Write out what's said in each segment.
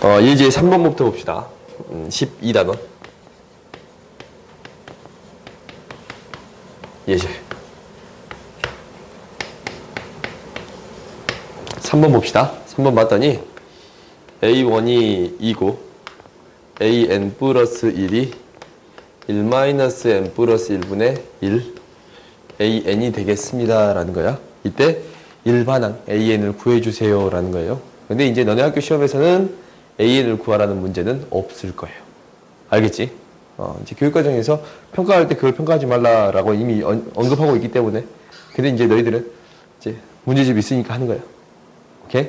예제 3번부터 봅시다. 12단원. 예제. 3번 봅시다. 3번 봤더니 A1이 2고 AN 플러스 1이 1 마이너스 N 플러스 1분의 1 AN이 되겠습니다. 라는 거야. 이때 일반항 AN을 구해주세요. 라는 거예요. 근데 이제 너네 학교 시험에서는 AN을 구하라는 문제는 없을 거예요. 알겠지? 이제 교육과정에서 평가할 때 그걸 평가하지 말라라고 이미 언급하고 있기 때문에. 근데 이제 너희들은 이제 문제집 있으니까 하는 거야. 오케이?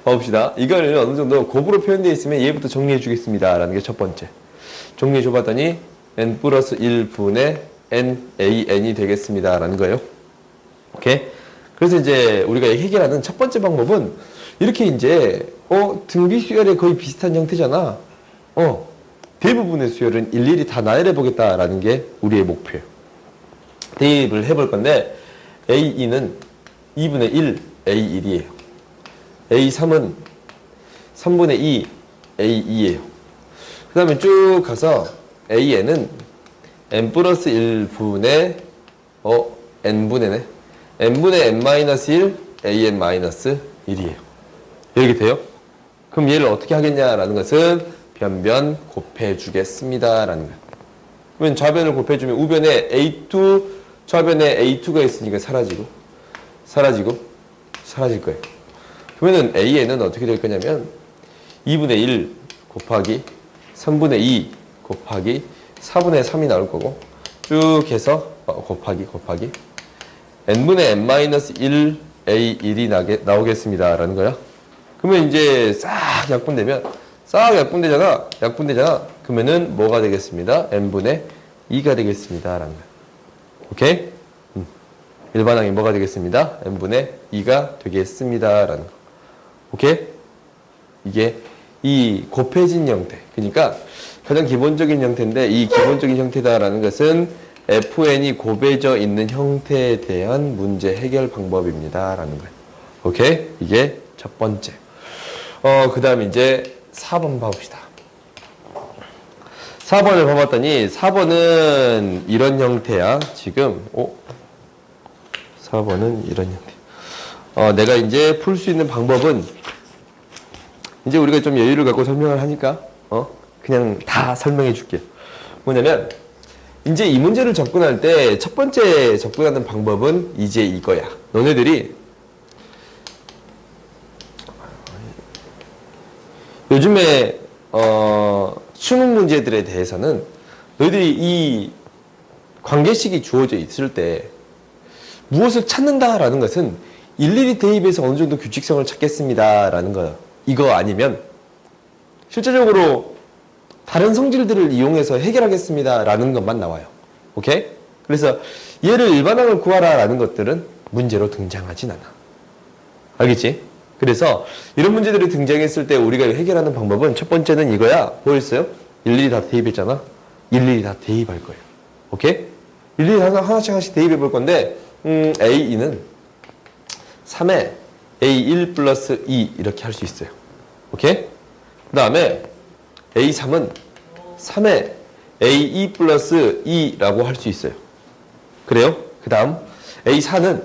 봐봅시다. 이거를 어느 정도 곱으로 표현되어 있으면 얘부터 정리해 주겠습니다. 라는 게 첫 번째. 정리해 줘봤더니 n 플러스 1분의 n, AN이 되겠습니다. 라는 거예요. 오케이? 그래서 이제 우리가 해결하는 첫 번째 방법은 이렇게 이제, 등비 수열에 거의 비슷한 형태잖아. 대부분의 수열은 일일이 다 나열해 보겠다라는 게 우리의 목표예요. 대입을 해볼 건데, A2는 2분의 1, A1이에요. A3은 3분의 2, A2예요. 그 다음에 쭉 가서 AN은 n 플러스 1분의, n분의네. n분의 n-1, an-1이에요. 이렇게 돼요? 그럼 얘를 어떻게 하겠냐라는 것은 변변 곱해주겠습니다. 라는 거예요. 그러면 좌변을 곱해주면 우변에 A2, 좌변에 A2가 있으니까 사라질 거예요. 그러면은 AN은 어떻게 될 거냐면 2분의 1 곱하기 3분의 2 곱하기 4분의 3이 나올 거고 쭉 해서 곱하기 n분의 n-1 A1이 나오겠습니다. 라는 거야. 그러면 이제 싹 약분되잖아. 그러면은 뭐가 되겠습니다? n분의 2가 되겠습니다. 라는 거야. 오케이? 일반항이 뭐가 되겠습니다? n분의 2가 되겠습니다. 라는 거. 오케이? 이게 이 곱해진 형태. 그러니까 가장 기본적인 형태인데 이 기본적인 형태다라는 것은 fn이 곱해져 있는 형태에 대한 문제 해결 방법입니다. 라는 거예요. 오케이? 이게 첫 번째. 그 다음에 이제 4번 봐봅시다. 4번을 봐봤더니 4번은 이런 형태야. 지금 4번은 이런 형태. 내가 이제 풀 수 있는 방법은 이제 우리가 좀 여유를 갖고 설명을 하니까 그냥 다 설명해 줄게. 뭐냐면 이제 이 문제를 접근할 때 첫 번째 접근하는 방법은 이제 이거야. 너네들이 요즘에 수능 문제들에 대해서는 너희들이 이 관계식이 주어져 있을 때 무엇을 찾는다라는 것은 일일이 대입해서 어느 정도 규칙성을 찾겠습니다라는 거. 이거 아니면 실제적으로 다른 성질들을 이용해서 해결하겠습니다라는 것만 나와요. 오케이? 그래서 얘를 일반항을 구하라라는 것들은 문제로 등장하진 않아. 알겠지? 그래서 이런 문제들이 등장했을 때 우리가 해결하는 방법은 첫 번째는 이거야. 뭐였어요? 일일이 다 대입했잖아. 일일이 다 대입할 거예요. 오케이? 일일이 하나씩 대입해 볼 건데 A2는 3에 A1 플러스 2 이렇게 할 수 있어요. 오케이? 그 다음에 A3은 3에 A2 플러스 2라고 할 수 있어요. 그래요? 그 다음 A4는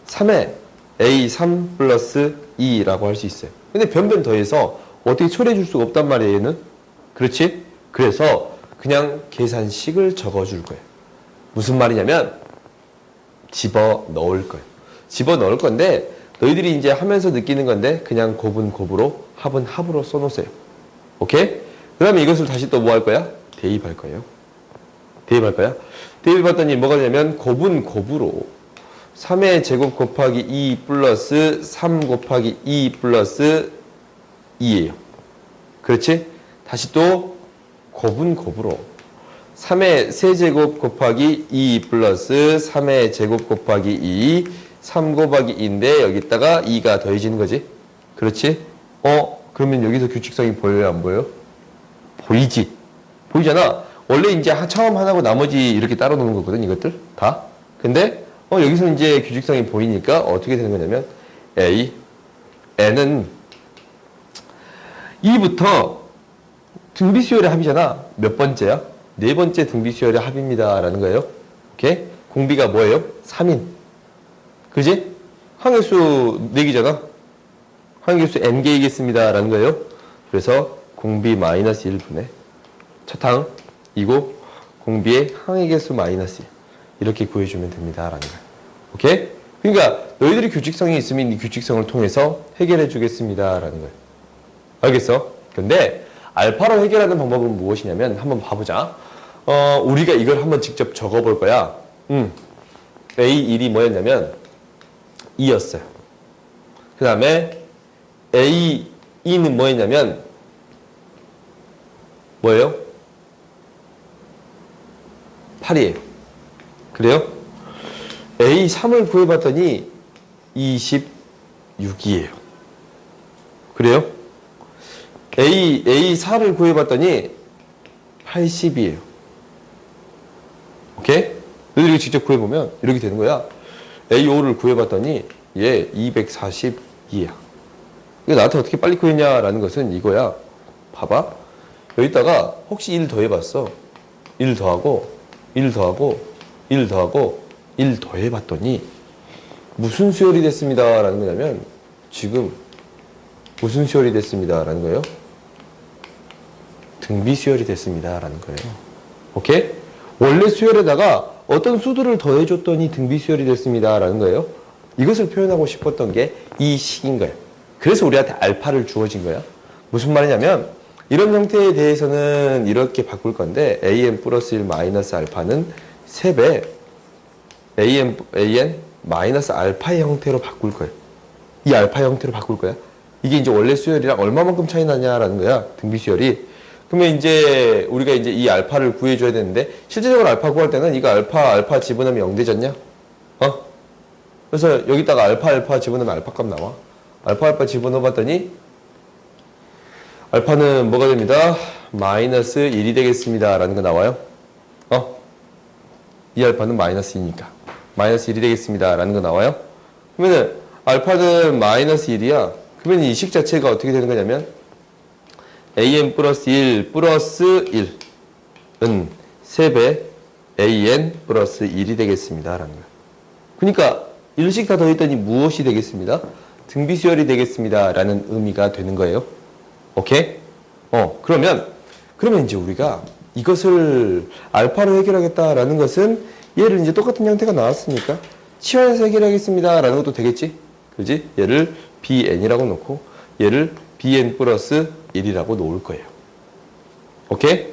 3에 A3 플러스 2라고 할 수 있어요. 근데 변변 더해서 어떻게 처리해 줄 수가 없단 말이에요, 얘는. 그렇지? 그래서 그냥 계산식을 적어줄 거예요. 무슨 말이냐면 집어넣을 거예요. 집어넣을 건데 너희들이 이제 하면서 느끼는 건데 그냥 곱은 곱으로 합은 합으로 써놓으세요. 오케이? 그 다음에 이것을 다시 또 뭐 할 거야? 대입할 거예요. 대입했더니 뭐가 되냐면 곱은 곱으로 3의 제곱 곱하기 2 플러스 3 곱하기 2 플러스 2예요. 그렇지? 다시 또 곱은 곱으로 3의 세제곱 곱하기 2 플러스 3의 제곱 곱하기 2 3 곱하기 2인데 여기다가 2가 더해지는 거지. 그렇지? 그러면 여기서 규칙성이 보여요, 안 보여요? 보이지? 보이잖아. 원래 이제 처음 하나고 나머지 이렇게 따로 놓는 거거든, 이것들 다. 근데 여기서 이제 규칙성이 보이니까 어떻게 되는 거냐면 N은 2부터 등비수열의 합이잖아. 몇 번째야? 네 번째 등비수열의 합입니다. 라는 거예요. 오케이? 공비가 뭐예요? 3인. 그지? 항의수 4개잖아. 항의수 n개이겠습니다. 라는 거예요. 그래서 공비 마이너스 1분의 첫항 이고 공비의 항의 개수 마이너스 1. 이렇게 구해주면 됩니다. 라는 거예요. 오케이? 그러니까 너희들이 규칙성이 있으면 이 규칙성을 통해서 해결해 주겠습니다. 라는 거예요. 알겠어? 근데 알파로 해결하는 방법은 무엇이냐면 한번 봐보자. 우리가 이걸 한번 직접 적어볼 거야. A1이 뭐였냐면 2였어요. 그 다음에 A2는 뭐였냐면 뭐예요? 8이에요. 그래요? A3을 구해봤더니 26이에요. 그래요? A4를 구해봤더니 80이에요. 오케이? 너희들이 직접 구해보면 이렇게 되는 거야. A5를 구해봤더니 얘 242이야. 이거 나한테 어떻게 빨리 구했냐라는 것은 이거야. 봐봐. 여기다가 혹시 1 더해봤어. 1 더하고 1 더하고 1 더하고 1 더해봤더니 무슨 수열이 됐습니다. 라는 거냐면 지금 무슨 수열이 됐습니다. 라는 거예요. 등비 수열이 됐습니다. 라는 거예요. 오케이? 원래 수열에다가 어떤 수들을 더해줬더니 등비 수열이 됐습니다. 라는 거예요. 이것을 표현하고 싶었던 게 이 식인 거예요. 그래서 우리한테 알파를 주어진 거야. 무슨 말이냐면 이런 형태에 대해서는 이렇게 바꿀 건데 an 플러스 1 마이너스 알파는 3배 an 마이너스 알파의 형태로 바꿀 거예요. 이 알파 형태로 바꿀 거야. 이게 이제 원래 수열이랑 얼마만큼 차이 나냐라는 거야. 등비 수열이. 그러면 이제 우리가 이제 이 알파를 구해줘야 되는데 실제적으로 알파 구할 때는 이거 알파 집어넣으면 0 되잖냐? 그래서 여기다가 알파 집어넣으면 알파 값 나와. 알파 집어넣어봤더니 알파는 뭐가 됩니다? 마이너스 1이 되겠습니다. 라는 거 나와요. 이 알파는 마이너스 2니까. 마이너스 1이 되겠습니다. 라는 거 나와요. 그러면은 알파는 마이너스 1이야. 그러면 이 식 자체가 어떻게 되는 거냐면 an 플러스 1 플러스 1은 3배 an 플러스 1이 되겠습니다. 라는 거야. 그러니까 1씩 다 더했더니 무엇이 되겠습니다? 등비수열이 되겠습니다. 라는 의미가 되는 거예요. 오케이? 그러면 이제 우리가 이것을 알파로 해결하겠다라는 것은 얘를 이제 똑같은 형태가 나왔으니까 치환해서 해결하겠습니다. 라는 것도 되겠지? 그지? 얘를 bn이라고 놓고 얘를 bn 플러스 1이라고 놓을 거예요. 오케이?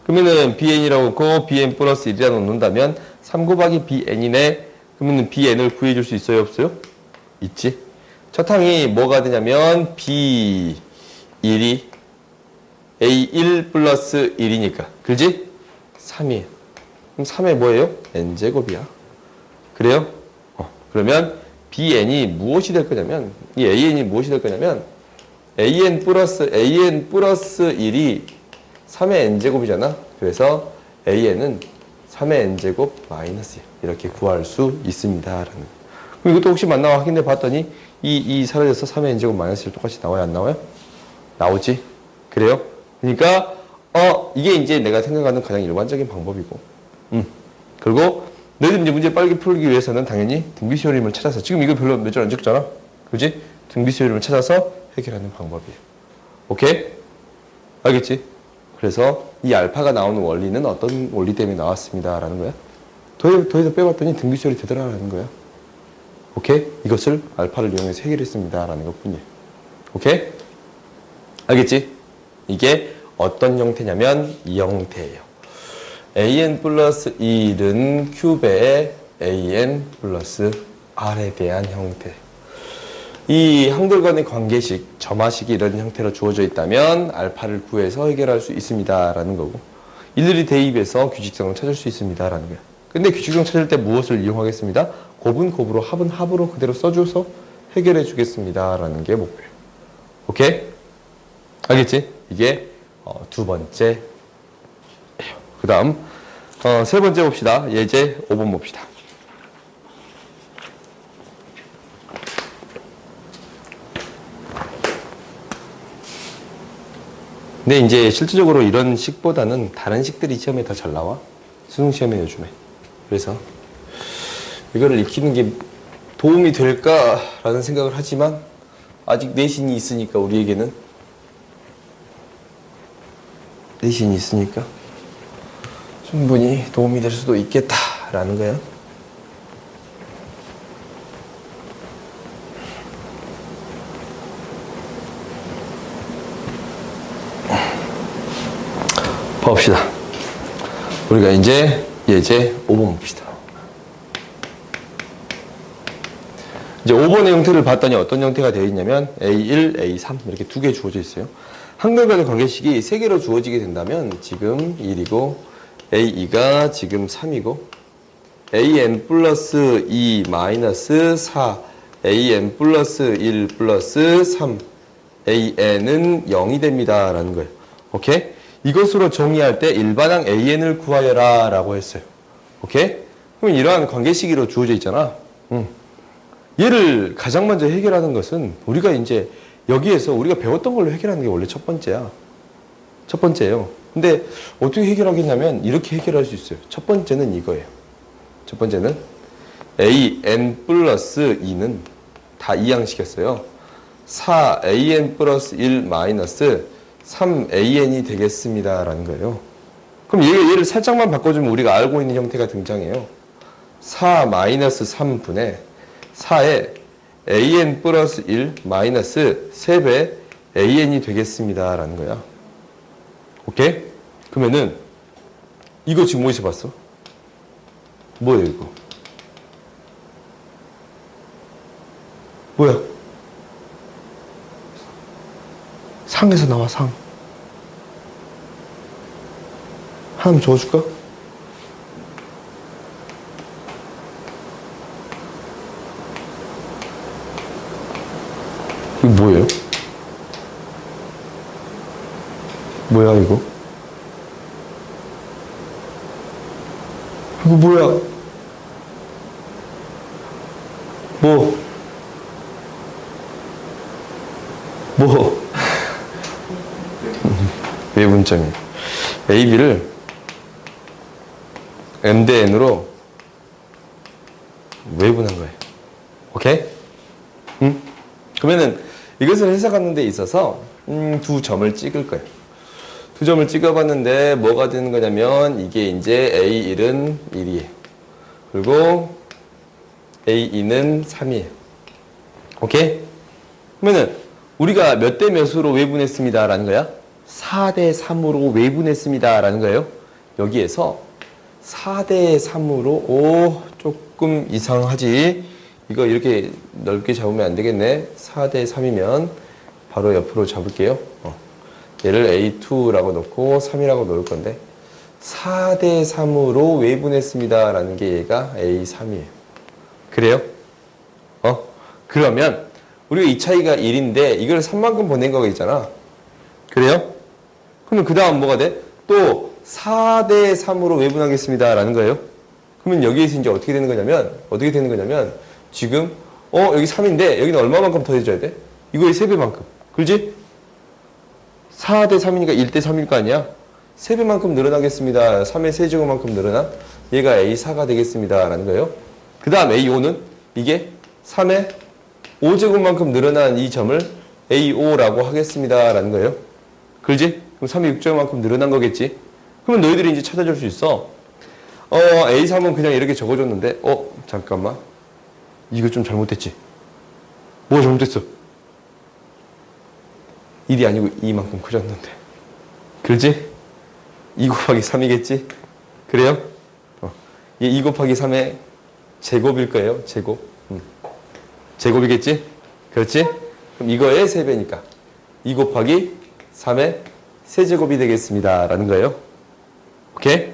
그러면은 bn이라고 놓고 bn 플러스 1이라고 놓는다면 3 곱하기 bn이네. 그러면은 bn을 구해줄 수 있어요? 없어요? 있지? 첫 항이 뭐가 되냐면 b1이 a1 플러스 1이니까. 그지? 3이에요. 그럼 3의 뭐예요? n제곱이야. 그래요? 그러면 bn이 무엇이 될 거냐면 이 an이 무엇이 될 거냐면 an 플러스 1이 3의 n제곱이잖아. 그래서 an은 3의 n제곱 마이너스 1 이렇게 구할 수 있습니다. 라는. 그럼 이것도 혹시 맞나와 확인해 봤더니 이 사라져서 3의 n제곱 마이너스 1 똑같이 나와요? 안 나와요? 나오지? 그래요? 그러니까 이게 이제 내가 생각하는 가장 일반적인 방법이고 그리고 너희들 이제 문제 빨리 풀기 위해서는 당연히 등비수열임을 찾아서 지금 이거 별로 몇 줄 안 적잖아? 그지? 등비수열임을 찾아서 해결하는 방법이에요. 오케이? 알겠지? 그래서 이 알파가 나오는 원리는 어떤 원리 때문에 나왔습니다. 라는 거야. 더해서 빼봤더니 등비수열이 되더라라는 거야. 오케이? 이것을 알파를 이용해서 해결했습니다. 라는 것 뿐이에요. 오케이? 알겠지? 이게 어떤 형태냐면 이 형태예요. an 플러스 1은 큐베의 an 플러스 r에 대한 형태. 이 항들 간의 관계식, 점화식이 이런 형태로 주어져 있다면 알파를 구해서 해결할 수 있습니다. 라는 거고 일일이 대입해서 규칙성을 찾을 수 있습니다. 라는 거야. 근데 규칙성 찾을 때 무엇을 이용하겠습니다? 곱은 곱으로 합은 합으로 그대로 써줘서 해결해 주겠습니다. 라는 게 목표예요. 오케이? 알겠지? 이게 두 번째예요. 그 다음 세 번째 봅시다. 예제 5번 봅시다. 근데 이제 실질적으로 이런 식보다는 다른 식들이 시험에 더 잘 나와. 수능 시험에 요즘에. 그래서 이거를 익히는 게 도움이 될까라는 생각을 하지만 아직 내신이 있으니까 우리에게는 내신이 있으니까 충분히 도움이 될 수도 있겠다라는 거야. 봅시다. 우리가 이제 예제 5번 봅시다. 이제 5번의 형태를 봤더니 어떤 형태가 되어 있냐면 A1, A3 이렇게 두 개 주어져 있어요. 한글간의 관계식이 세 개로 주어지게 된다면 지금 1이고 A2가 지금 3이고 AN 플러스 2 마이너스 4 AN 플러스 1 플러스 3 AN은 0이 됩니다 라는 거예요. 오케이? 이것으로 정의할 때 일반항 AN을 구하여라 라고 했어요. 오케이? 그럼 이러한 관계식으로 주어져 있잖아. 얘를 가장 먼저 해결하는 것은 우리가 이제 여기에서 우리가 배웠던 걸로 해결하는 게 원래 첫 번째야. 첫 번째예요. 근데 어떻게 해결하겠냐면 이렇게 해결할 수 있어요. 첫 번째는 이거예요. 첫 번째는 AN 플러스 2는 다 이항시켰어요. 4AN 플러스 1 마이너스 3AN이 되겠습니다 라는 거예요. 그럼 얘를 살짝만 바꿔주면 우리가 알고 있는 형태가 등장해요. 4 마이너스 3분의 4에 AN 플러스 1 마이너스 3배 AN이 되겠습니다 라는 거야. 오케이? 그러면은 이거 지금 어디서 봤어? 뭐예요 이거? 뭐야? 상에서 나와 상. 하나만 적어줄까? 이거 뭐예요? 뭐야 이거? 이거 뭐야? 뭐? 외분점이 A, B를 M 대 N으로 외분한 거예요. 오케이? 그러면은 이것을 해석하는 데 있어서 두 점을 찍을 거예요. 두 점을 찍어봤는데 뭐가 되는 거냐면 이게 이제 A1은 1이에요. 그리고 A2는 3이에요. 오케이? 그러면은 우리가 몇 대 몇으로 외분했습니다 라는 거야? 4대 3으로 외분했습니다 라는 거예요. 여기에서 4대 3으로 조금 이상하지. 이거 이렇게 넓게 잡으면 안 되겠네. 4대 3이면 바로 옆으로 잡을게요. 얘를 A2라고 놓고 3이라고 놓을 건데 4대 3으로 외분했습니다 라는 게 얘가 A3이에요. 그래요? 그러면 우리가 이 차이가 1인데 이걸 3만큼 보낸 거가 있잖아. 그래요? 그러면 그 다음 뭐가 돼? 또 4대 3으로 외분하겠습니다 라는 거예요. 그러면 여기에서 이제 어떻게 되는 거냐면 지금 여기 3인데 여기는 얼마만큼 더해줘야 돼? 이거의 3배만큼. 그렇지? 4대 3이니까 1대 3일 거 아니야? 3배만큼 늘어나겠습니다. 3의 세제곱만큼 늘어나 얘가 A4가 되겠습니다 라는 거예요. 그 다음 A5는 이게 3의 5제곱만큼 늘어난 이 점을 A5라고 하겠습니다 라는 거예요. 그렇지? 그럼 3의 6제곱만큼 늘어난 거겠지? 그러면 너희들이 이제 찾아줄 수 있어. A3은 그냥 이렇게 적어줬는데 잠깐만 이거 좀 잘못됐지? 뭐가 잘못됐어? 1이 아니고 2만큼 커졌는데 그렇지? 2 곱하기 3이겠지? 그래요? 얘 2 곱하기 3의 제곱일 거예요. 제곱이겠지? 그렇지? 그럼 이거의 3배니까 2 곱하기 3의 세제곱이 되겠습니다 라는 거예요. 오케이?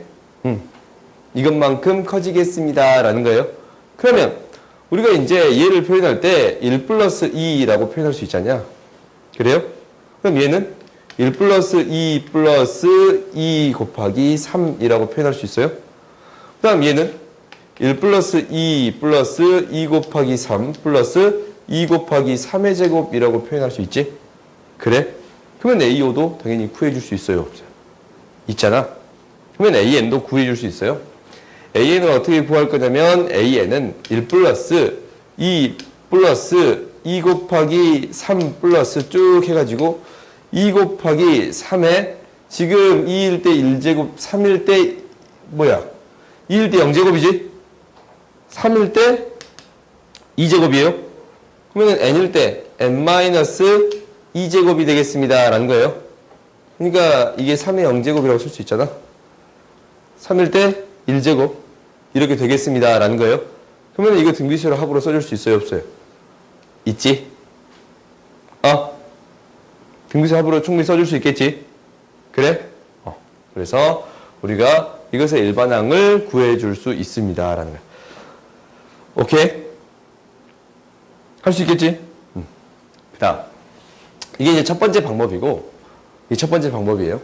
이것만큼 커지겠습니다 라는 거예요. 그러면 우리가 이제 얘를 표현할 때 1 플러스 2라고 표현할 수 있잖냐? 그래요? 그럼 얘는 1 플러스 2 플러스 2 곱하기 3이라고 표현할 수 있어요. 그 다음 얘는 1 플러스 2 플러스 2 곱하기 3 플러스 2 곱하기 3의 제곱이라고 표현할 수 있지? 그래? 그러면 AO도 당연히 구해줄 수 있어요, 없어요? 있잖아. 그러면 AN도 구해줄 수 있어요. AN을 어떻게 구할 거냐면 AN은 1 플러스 2 플러스 2 곱하기 3 플러스 쭉 해가지고 2 곱하기 3에 지금 2일 때 1제곱, 3일 때 뭐야? 2일 때 0제곱이지? 3일 때 2제곱이에요. 그러면 n일 때 n-2제곱이 되겠습니다. 라는 거예요. 그러니까 이게 3의 0제곱이라고 쓸 수 있잖아. 3일 때 1제곱 이렇게 되겠습니다. 라는 거예요. 그러면 이거 등비수열 합으로 써줄 수 있어요? 없어요? 있지? 등비수열 합으로 충분히 써줄 수 있겠지? 그래? 그래서 우리가 이것의 일반항을 구해줄 수 있습니다. 라는 거예요. 오케이? 할 수 있겠지? 그 다음. 이게 이제 첫 번째 방법이고, 이게 첫 번째 방법이에요.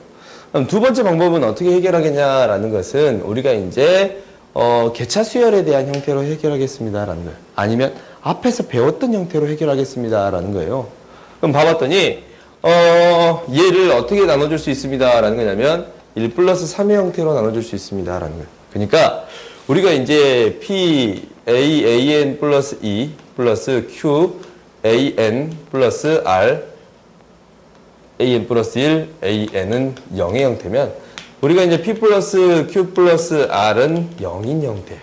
그럼 두 번째 방법은 어떻게 해결하겠냐라는 것은 우리가 이제, 개차 수열에 대한 형태로 해결하겠습니다라는 거예요. 아니면 앞에서 배웠던 형태로 해결하겠습니다라는 거예요. 그럼 봐봤더니, 얘를 어떻게 나눠줄 수 있습니다라는 거냐면, 1 플러스 3의 형태로 나눠줄 수 있습니다라는 거예요. 그러니까, 우리가 이제 P, A, AN 플러스 E 플러스 Q, AN 플러스 R, AN 플러스 1, AN은 0의 형태면 우리가 이제 P 플러스 Q 플러스 R은 0인 형태예요.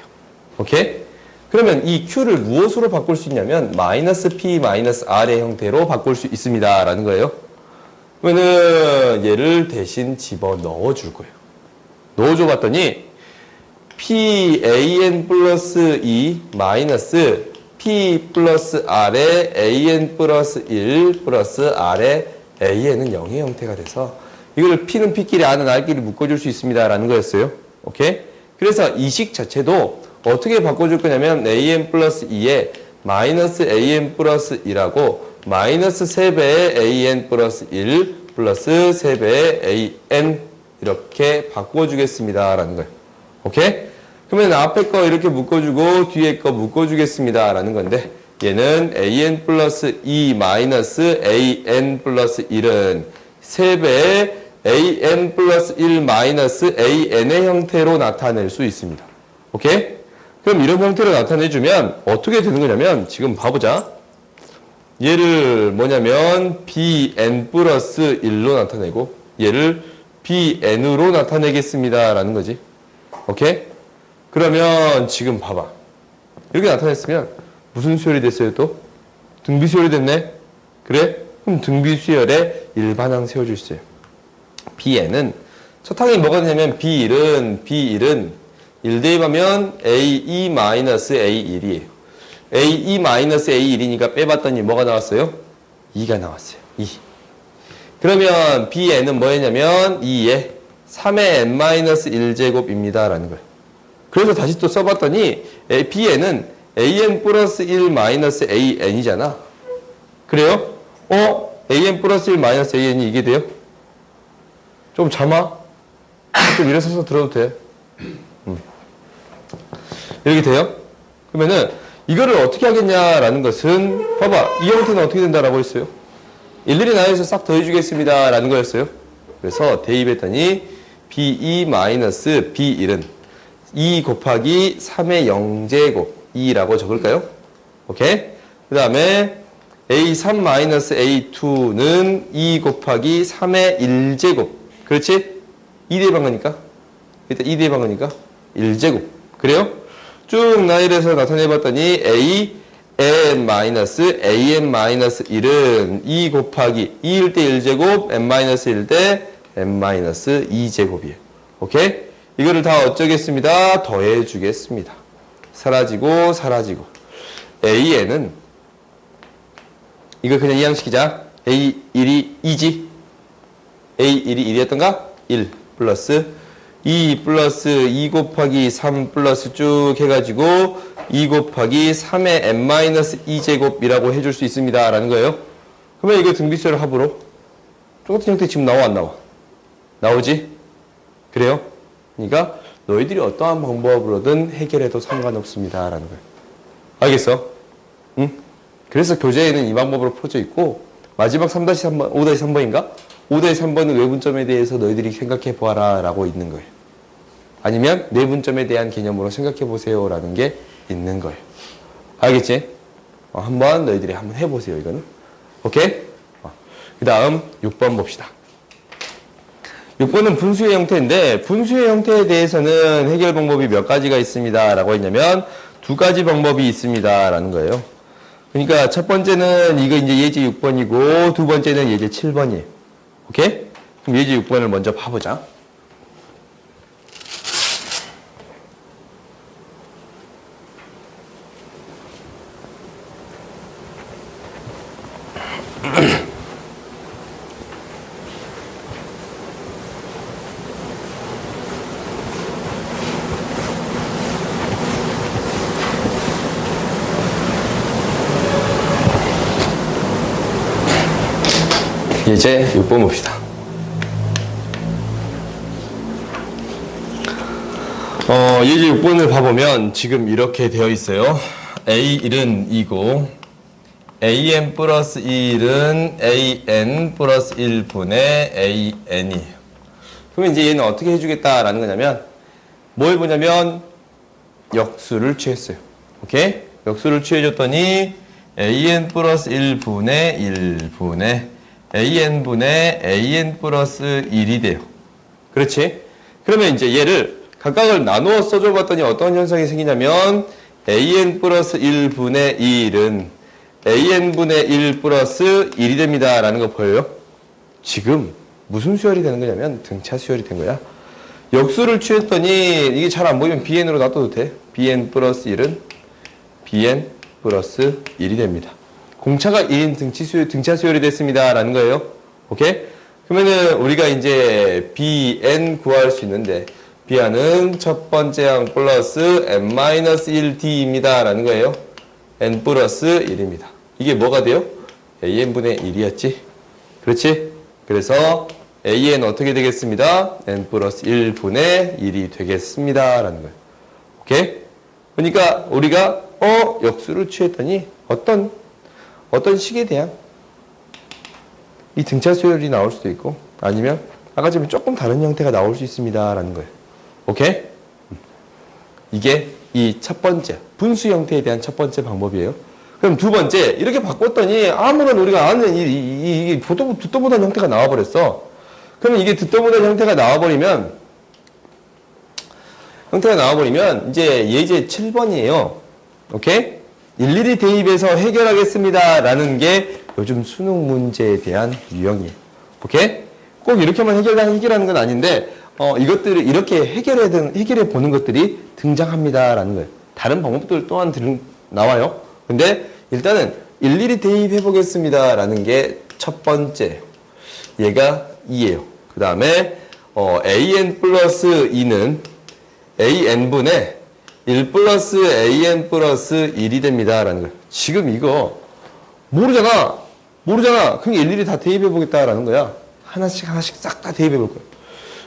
오케이? 그러면 이 Q를 무엇으로 바꿀 수 있냐면 마이너스 P 마이너스 R의 형태로 바꿀 수 있습니다. 라는 거예요. 그러면은 얘를 대신 집어 넣어줄 거예요. 넣어줘 봤더니 PAN 플러스 2 마이너스 P 플러스 R의 AN 플러스 1 플러스 R의 AN은 0의 형태가 돼서 이걸 P는 P끼리 R은 R끼리 묶어줄 수 있습니다. 라는 거였어요. 오케이? 그래서 이 식 자체도 어떻게 바꿔줄 거냐면 AN 플러스 2에 마이너스 AN 플러스 2라고 마이너스 3배의 AN 플러스 1 플러스 3배의 AN 이렇게 바꿔주겠습니다. 라는 거예요. 오케이? 그러면 앞에 거 이렇게 묶어주고 뒤에 거 묶어주겠습니다. 라는 건데 얘는 AN 플러스 2 마이너스 AN 플러스 1은 3배의 AN 플러스 1 마이너스 AN의 형태로 나타낼 수 있습니다. 오케이? 그럼 이런 형태로 나타내주면 어떻게 되는 거냐면 지금 봐보자. 얘를 뭐냐면 BN 플러스 1로 나타내고 얘를 BN으로 나타내겠습니다. 라는 거지. 오케이? 그러면 지금 봐봐. 이렇게 나타냈으면 무슨 수열이 됐어요 또? 등비수열이 됐네? 그래? 그럼 등비수열의 일반항 세워줄 수 있어요. BN은 첫 항이 뭐가 되냐면 B1은 1 대입하면 AE-A1이에요. AE-A1이니까 빼봤더니 뭐가 나왔어요? 2가 나왔어요. 2. 그러면 BN은 뭐였냐면 2에 3의 n-1제곱입니다. 라는 거예요. 그래서 다시 또 써봤더니 Bn은 AN 플러스 1 마이너스 AN이잖아. 그래요? AN 플러스 1 마이너스 AN이 이게 돼요? 좀 참아? 좀 일어서서 들어도 돼. 이렇게 돼요? 그러면은 이거를 어떻게 하겠냐라는 것은 봐봐. 이 형태는 어떻게 된다라고 했어요? 일일이 나눠서 싹 더해주겠습니다. 라는 거였어요. 그래서 대입했더니 B2 마이너스 B1은 2 곱하기 3의 0제곱 2라고 적을까요? 오케이? 그 다음에 A3-A2는 2 곱하기 3의 1제곱. 그렇지? 2대입한 거니까. 일단 2대입한 거니까 1제곱. 그래요? 쭉 나열해서 나타내봤더니 AN-1은 2 곱하기 2일 때 1제곱, N-1일 때 N-2제곱이에요. 오케이? 이거를 다 어쩌겠습니다? 더해주겠습니다. 사라지고 사라지고 AN은 이거 그냥 이항시키자. A1이 2지? A1이 1이었던가? 1 플러스 2 플러스 2 곱하기 3 플러스 쭉 해가지고 2 곱하기 3의 n-2제곱이라고 해줄 수 있습니다. 라는 거예요. 그러면 이거 등비수열 합으로 똑같은 형태 지금 나와 안 나와? 나오지? 그래요? 그러니까 너희들이 어떠한 방법으로든 해결해도 상관없습니다. 라는 거예요. 알겠어? 응? 그래서 교재에는 이 방법으로 풀어져 있고 마지막 3-3번, 5-3번인가? 5대 3번은 외분점에 대해서 너희들이 생각해 보아라 라고 있는 거예요. 아니면 내분점에 대한 개념으로 생각해 보세요 라는 게 있는 거예요. 알겠지? 한번 너희들이 한번 해보세요. 이거는. 오케이? 그 다음 6번 봅시다. 6번은 분수의 형태인데 분수의 형태에 대해서는 해결 방법이 몇 가지가 있습니다 라고 했냐면 2가지 방법이 있습니다 라는 거예요. 그러니까 첫 번째는 이거 이제 예제 6번이고 두 번째는 예제 7번이에요. 오케이? 그럼 예제 6번을 먼저 봐보자. 예제 6번 봅시다. 예제 6번을 봐보면 지금 이렇게 되어 있어요. A1은 2고 AN 플러스 1은 AN 플러스 1분의 AN이에요. 그러면 이제 얘는 어떻게 해주겠다라는 거냐면 뭘 보냐면 역수를 취했어요. 오케이? 역수를 취해줬더니 AN 플러스 1분의 1분의 AN분의 AN 플러스 1이 돼요. 그렇지? 그러면 이제 얘를 각각을 나누어 써줘 봤더니 어떤 현상이 생기냐면 AN 플러스 1분의 1은 AN분의 1 플러스 1이 됩니다. 라는 거 보여요? 지금 무슨 수열이 되는 거냐면 등차 수열이 된 거야. 역수를 취했더니 이게 잘 안 보이면 BN으로 놔둬도 돼. BN 플러스 1은 BN 플러스 1이 됩니다. 공차가 1인 등차 수열이 됐습니다. 라는 거예요. 오케이? 그러면은 우리가 이제 BN 구할 수 있는데 B하는 첫 번째 항 플러스 N-1D입니다. 라는 거예요. N 플러스 1입니다. 이게 뭐가 돼요? AN분의 1이었지? 그렇지? 그래서 AN 어떻게 되겠습니다? N 플러스 1분의 1이 되겠습니다. 라는 거예요. 오케이? 그러니까 우리가 역수를 취했더니 어떤 식에 대한 이 등차 수열이 나올 수도 있고 아니면 아까 전에 조금 다른 형태가 나올 수 있습니다. 라는 거예요. 오케이? 이게 이 첫 번째 분수 형태에 대한 첫 번째 방법이에요. 그럼 두 번째 이렇게 바꿨더니 아무런 우리가 아는 이게 듣도 못한 형태가 나와버렸어. 그러면 이게 듣도 못한 형태가 나와버리면 이제 예제 7번이에요. 오케이? 일일이 대입해서 해결하겠습니다. 라는 게 요즘 수능 문제에 대한 유형이에요. 오케이? 꼭 이렇게만 해결하는 건 아닌데, 이것들을 이렇게 해결해 보는 것들이 등장합니다. 라는 거예요. 다른 방법들 또한 나와요. 근데 일단은 일일이 대입해 보겠습니다. 라는 게 첫 번째. 얘가 2예요. 그 다음에, AN 플러스 2는 AN분의 1 플러스 AN 플러스 1이 됩니다. 라는 거예요. 지금 이거 모르잖아. 그러니까 일일이 다 대입해 보겠다라는 거야. 하나씩 싹 다 대입해 볼 거야.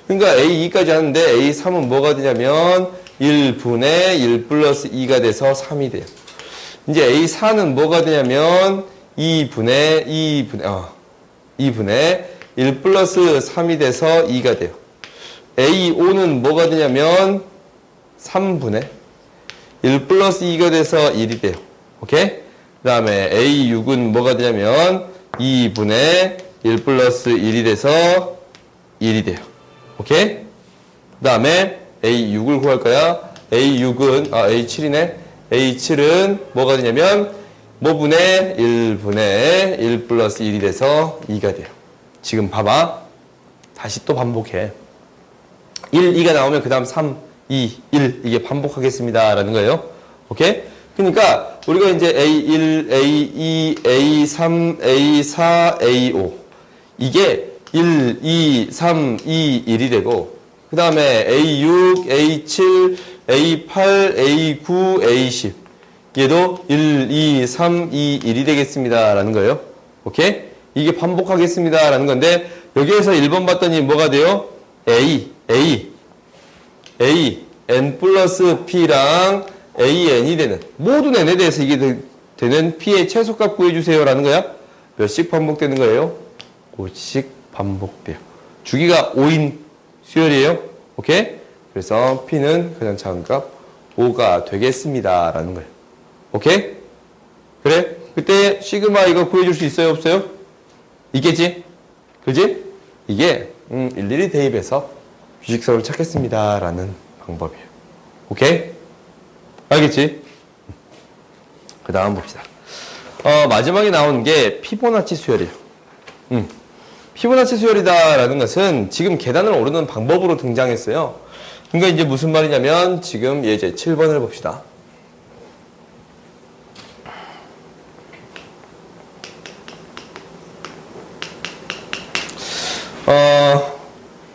그러니까 A2까지 하는데 A3은 뭐가 되냐면 1분의 1 플러스 2가 돼서 3이 돼요. 이제 A4는 뭐가 되냐면 2분의 1 플러스 3이 돼서 2가 돼요. A5는 뭐가 되냐면 3분의 1 플러스 2가 돼서 1이 돼요. 오케이? 그 다음에 A6은 뭐가 되냐면 2분의 1 플러스 1이 돼서 1이 돼요. 오케이? 그 다음에 A6을 구할 거야. A7이네. A7은 뭐가 되냐면 뭐분의 1분의 1 플러스 1이 돼서 2가 돼요. 지금 봐봐. 다시 또 반복해. 1, 2가 나오면 그 다음 3, 2, 1 이게 반복하겠습니다. 라는 거예요. 오케이? 그러니까 우리가 이제 A1, A2, A3, A4, A5 이게 1, 2, 3, 2, 1이 되고 그 다음에 A6, A7, A8, A9, A10 얘도 1, 2, 3, 2, 1이 되겠습니다. 라는 거예요. 오케이? 이게 반복하겠습니다. 라는 건데 여기에서 1번 봤더니 뭐가 돼요? A, N 플러스 P랑 AN이 되는 모든 N에 대해서 이게 되는 P의 최소값 구해주세요 라는 거야. 몇씩 반복되는 거예요? 5씩 반복돼요. 주기가 5인 수열이에요. 오케이? 그래서 P는 가장 작은 값 5가 되겠습니다. 라는 거예요. 오케이? 그래? 그때 시그마 이거 구해줄 수 있어요? 없어요? 있겠지? 그지? 이게 일일이 대입해서 규칙성을 찾겠습니다. 라는 방법이에요. 오케이? 알겠지? 그 다음 봅시다. 마지막에 나오는 게 피보나치 수열이에요. 피보나치 수열이다라는 것은 지금 계단을 오르는 방법으로 등장했어요. 그러니까 이제 무슨 말이냐면 지금 예제 7번을 봅시다.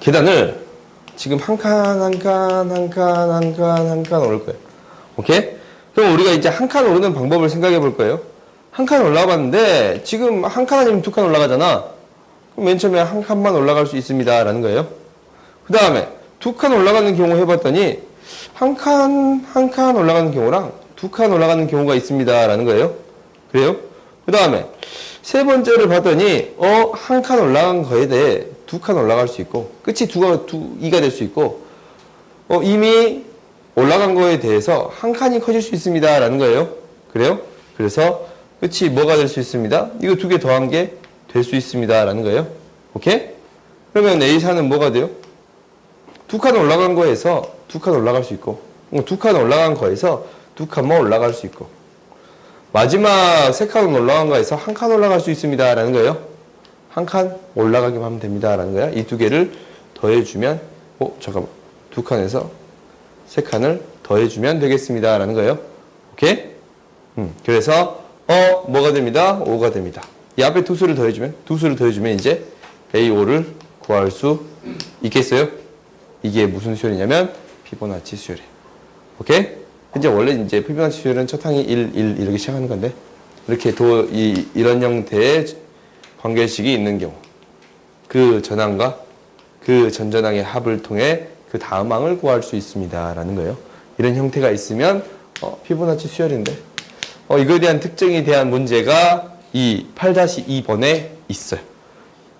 계단을 지금 한 칸 오를 거예요. 오케이? 그럼 우리가 이제 한 칸 오르는 방법을 생각해 볼 거예요. 한 칸 올라가봤는데 지금 한 칸 아니면 두 칸 올라가잖아. 그럼 맨 처음에 한 칸만 올라갈 수 있습니다. 라는 거예요. 그 다음에 두 칸 올라가는 경우 해봤더니 한 칸 올라가는 경우랑 두 칸 올라가는 경우가 있습니다. 라는 거예요. 그래요? 그 다음에 세 번째를 봤더니 한 칸 올라간 거에 대해 두 칸 올라갈 수 있고 끝이 2가 될 수 있고 이미 올라간 거에 대해서 한 칸이 커질 수 있습니다. 라는 거예요. 그래요? 그래서 끝이 뭐가 될 수 있습니다. 이거 두 개 더한 게 될 수 있습니다. 라는 거예요. 오케이? 그러면 A4는 뭐가 돼요? 두 칸 올라간 거에서 두 칸 올라갈 수 있고 두 칸 올라간 거에서 두 칸만 올라갈 수 있고 마지막 세 칸 올라간 거에서 한 칸 올라갈 수 있습니다. 라는 거예요. 한 칸 올라가기만 하면 됩니다. 라는 거야. 이 두 개를 더해주면 잠깐만. 두 칸에서 세 칸을 더해주면 되겠습니다. 라는 거예요. 오케이? 그래서 뭐가 됩니다? 5가 됩니다. 이 앞에 두 수를 더해주면 이제 A5를 구할 수 있겠어요? 이게 무슨 수열이냐면 피보나치 수열이에요. 오케이? 이제 원래 이제 피보나치 수열은 첫 항이 1, 1 이렇게 시작하는 건데 이렇게 이런 형태의 관계식이 있는 경우 그 전항과 그 전전항의 합을 통해 그 다음 항을 구할 수 있습니다. 라는 거예요. 이런 형태가 있으면 피보나치 수열인데 이거에 대한 특징에 대한 문제가 이 8-2번에 있어요.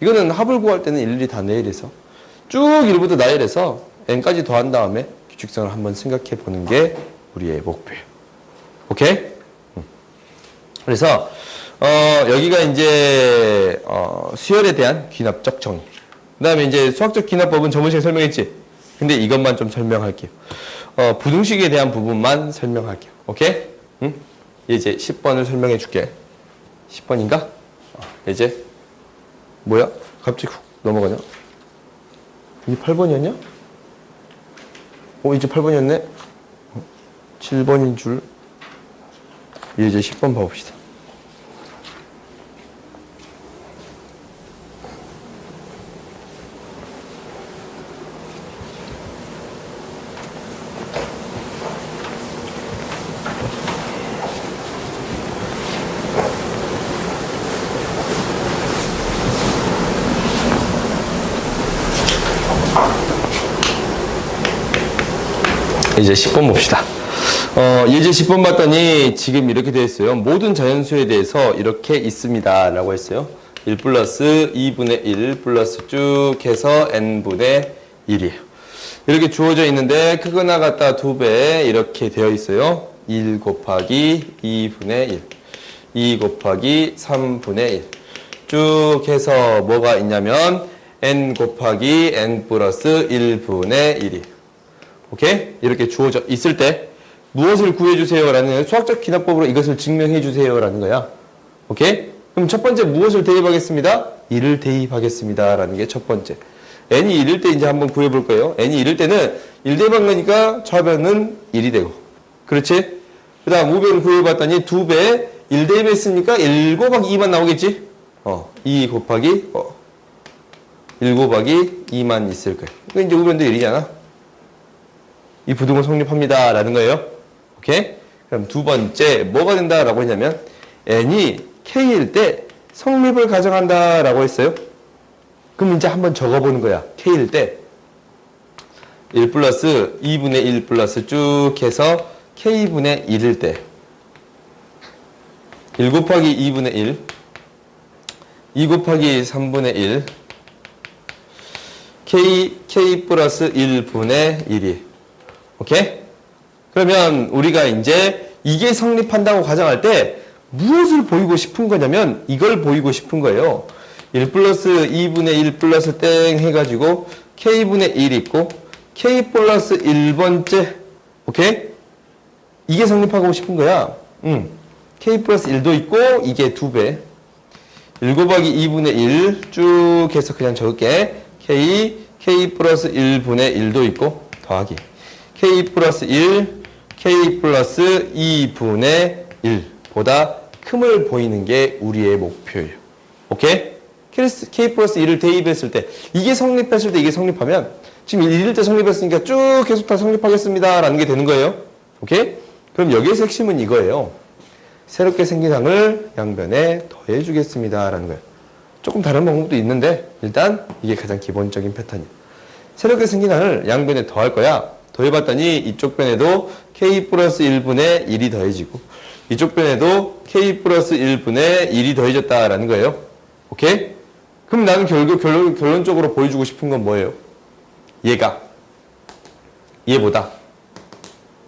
이거는 합을 구할 때는 일일이 다 내일해서 쭉 1부터 나열해서 n까지 더한 다음에 규칙성을 한번 생각해 보는 게 우리의 목표예요. 오케이? 그래서 여기가 이제 수열에 대한 귀납적 정의. 그 다음에 이제 수학적 귀납법은 저번 시간에 설명했지? 근데 이것만 좀 설명할게요. 부등식에 대한 부분만 설명할게요. 오케이? 응? 이제 10번을 설명해 줄게. 10번인가? 이제 뭐야? 갑자기 훅 넘어가냐? 이게 8번이었냐? 이제 8번이었네? 7번인 줄. 이제 10번 봐봅시다. 이제 10번 봅시다. 예제 10번 봤더니 지금 이렇게 되어 있어요. 모든 자연수에 대해서 이렇게 있습니다. 라고 했어요. 1 플러스 2분의 1 플러스 쭉 해서 n분의 1이에요. 이렇게 주어져 있는데 크거나 같다 2배 이렇게 되어 있어요. 1 곱하기 2분의 1, 2 곱하기 3분의 1. 쭉 해서 뭐가 있냐면 n 곱하기 n 플러스 1분의 1이에요. 오케이? 이렇게 주어져 있을 때 무엇을 구해주세요? 라는 수학적 기납법으로 이것을 증명해주세요. 라는 거야. 오케이? 그럼 첫 번째 무엇을 대입하겠습니다? 1을 대입하겠습니다. 라는 게 첫 번째. n이 1일 때 이제 한번 구해볼 거예요. n이 1일 때는 1 대입한 거니까 좌변은 1이 되고. 그렇지? 그 다음 우변 구해봤더니 2배 1 대입했으니까 1 곱하기 2만 나오겠지? 2 곱하기 1 곱하기 2만 있을 거예요. 그러니까 이제 우변도 1이잖아. 이 부등호 성립합니다. 라는 거예요. 오케이? 그럼 두 번째, 뭐가 된다? 라고 했냐면, n이 k일 때 성립을 가정한다. 라고 했어요. 그럼 이제 한번 적어보는 거야. k일 때. 1 플러스 2분의 1 플러스 쭉 해서 k분의 1일 때. 1 곱하기 2분의 1. 2 곱하기 3분의 1. k 플러스 1분의 1이. 오케이? 그러면 우리가 이제 이게 성립한다고 가정할 때 무엇을 보이고 싶은 거냐면 이걸 보이고 싶은 거예요. 1 플러스 2분의 1 플러스 땡 해가지고 k분의 1 있고 k 플러스 1번째. 오케이? 이게 성립하고 싶은 거야. k 플러스 1도 있고 이게 2배. 1 곱하기 2분의 1 쭉 해서 그냥 적을게. k 플러스 1분의 1도 있고 더하기 k 플러스 1, k 플러스 2분의 1보다 큼을 보이는 게 우리의 목표예요. 오케이? k 플러스 1을 대입했을 때 이게 성립했을 때 이게 성립하면 지금 1일 때 성립했으니까 쭉 계속 다 성립하겠습니다 라는 게 되는 거예요. 오케이? 그럼 여기에서 핵심은 이거예요. 새롭게 생긴 항을 양변에 더해 주겠습니다 라는 거예요. 조금 다른 방법도 있는데 일단 이게 가장 기본적인 패턴이에요. 새롭게 생긴 항을 양변에 더할 거야. 더해봤더니 이쪽 변에도 k 플러스 1분의 1이 더해지고 이쪽 변에도 k 플러스 1분의 1이 더해졌다라는 거예요. 오케이? 그럼 나는 결국 결론적으로 보여주고 싶은 건 뭐예요? 얘보다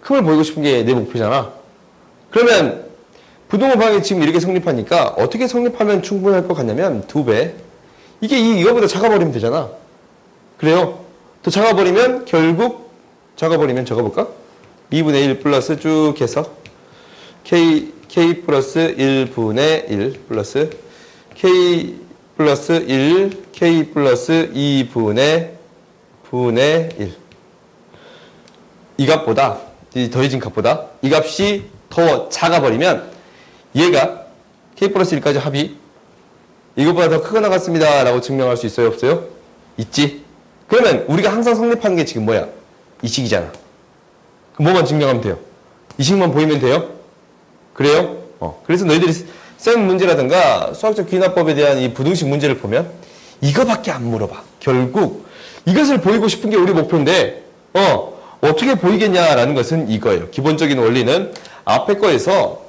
큼을 보이고 싶은 게 내 목표잖아. 그러면 부동호방이 지금 이렇게 성립하니까 어떻게 성립하면 충분할 것 같냐면 2배. 이게 이거보다 작아버리면 되잖아. 그래요? 더 작아버리면 결국 작아버리면 적어볼까? 2분의 1 플러스 쭉 해서 k 플러스 1분의 1 플러스 k 플러스 1 k 플러스 2분의 1 이 값보다 이 더해진 값보다 이 값이 더 작아버리면 얘가 k 플러스 1까지 합이 이것보다 더 크게 나갔습니다 라고 증명할 수 있어요? 없어요? 있지? 그러면 우리가 항상 성립하는 게 지금 뭐야? 이 식이잖아. 그럼 뭐만 증명하면 돼요? 이 식만 보이면 돼요? 그래요? 그래서 너희들이 쌤 문제라든가 수학적 귀납법에 대한 이 부등식 문제를 보면 이거밖에 안 물어봐. 결국 이것을 보이고 싶은 게 우리 목표인데 어떻게 보이겠냐라는 것은 이거예요. 기본적인 원리는 앞에 거에서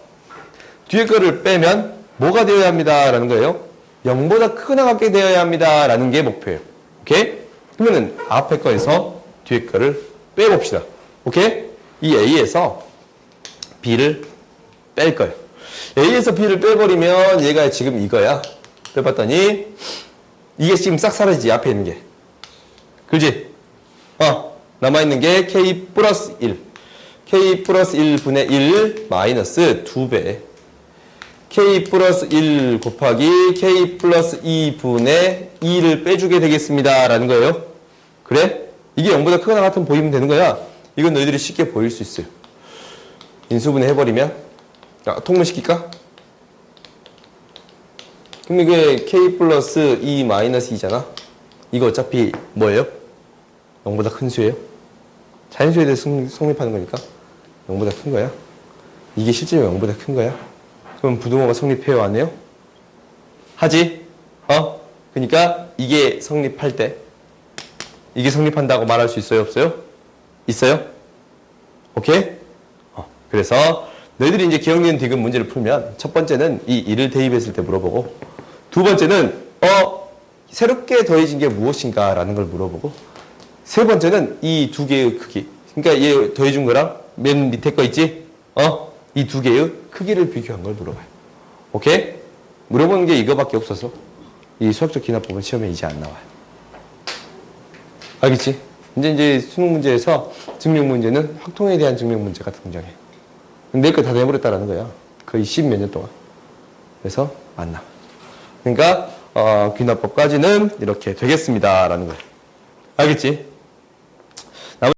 뒤에 거를 빼면 뭐가 되어야 합니다라는 거예요. 0보다 크게 나가게 되어야 합니다라는 게 목표예요. 오케이? 그러면은 앞에 거에서 뒤에 거를 빼봅시다. 오케이? 이 A에서 B를 뺄 거예요. A에서 B를 빼버리면 얘가 지금 이거야. 빼봤더니 이게 지금 싹 사라지지. 앞에 있는 게. 그렇지? 남아있는 게 K 플러스 1. K 플러스 1분의 1 마이너스 2배. K 플러스 1 곱하기 K 플러스 2분의 2를 빼주게 되겠습니다. 라는 거예요. 그래? 이게 0보다 크거나 같으면 보이면 되는 거야. 이건 너희들이 쉽게 보일 수 있어요. 인수분해 해버리면 통분시킬까? 그럼 이게 K 플러스 2 마이너스 2잖아. 이거 어차피 뭐예요? 0보다 큰 수예요. 자연수에 대해서 성립하는 거니까 0보다 큰 거야. 이게 실제로 0보다 큰 거야. 그럼 부등호가 성립해요? 안 해요? 하지? 그러니까 이게 성립할 때 이게 성립한다고 말할 수 있어요? 없어요? 있어요? 오케이? 그래서 너희들이 이제 기억니은 디귿 문제를 풀면 첫 번째는 이 1을 대입했을 때 물어보고 두 번째는 새롭게 더해진 게 무엇인가 라는 걸 물어보고 세 번째는 이 두 개의 크기 그러니까 얘 더해준 거랑 맨 밑에 거 있지? 이 두 개의 크기를 비교한 걸 물어봐요. 오케이? 물어보는 게 이거밖에 없어서 이 수학적 기납법은 시험에 이제 안 나와요. 알겠지? 이제 수능 문제에서 증명 문제는 확통에 대한 증명 문제가 등장해. 근데 내 거 다 내버렸다라는 거야. 거의 10몇 년 동안. 그래서 안 나와. 그러니까 귀납법까지는 이렇게 되겠습니다라는 거야. 알겠지?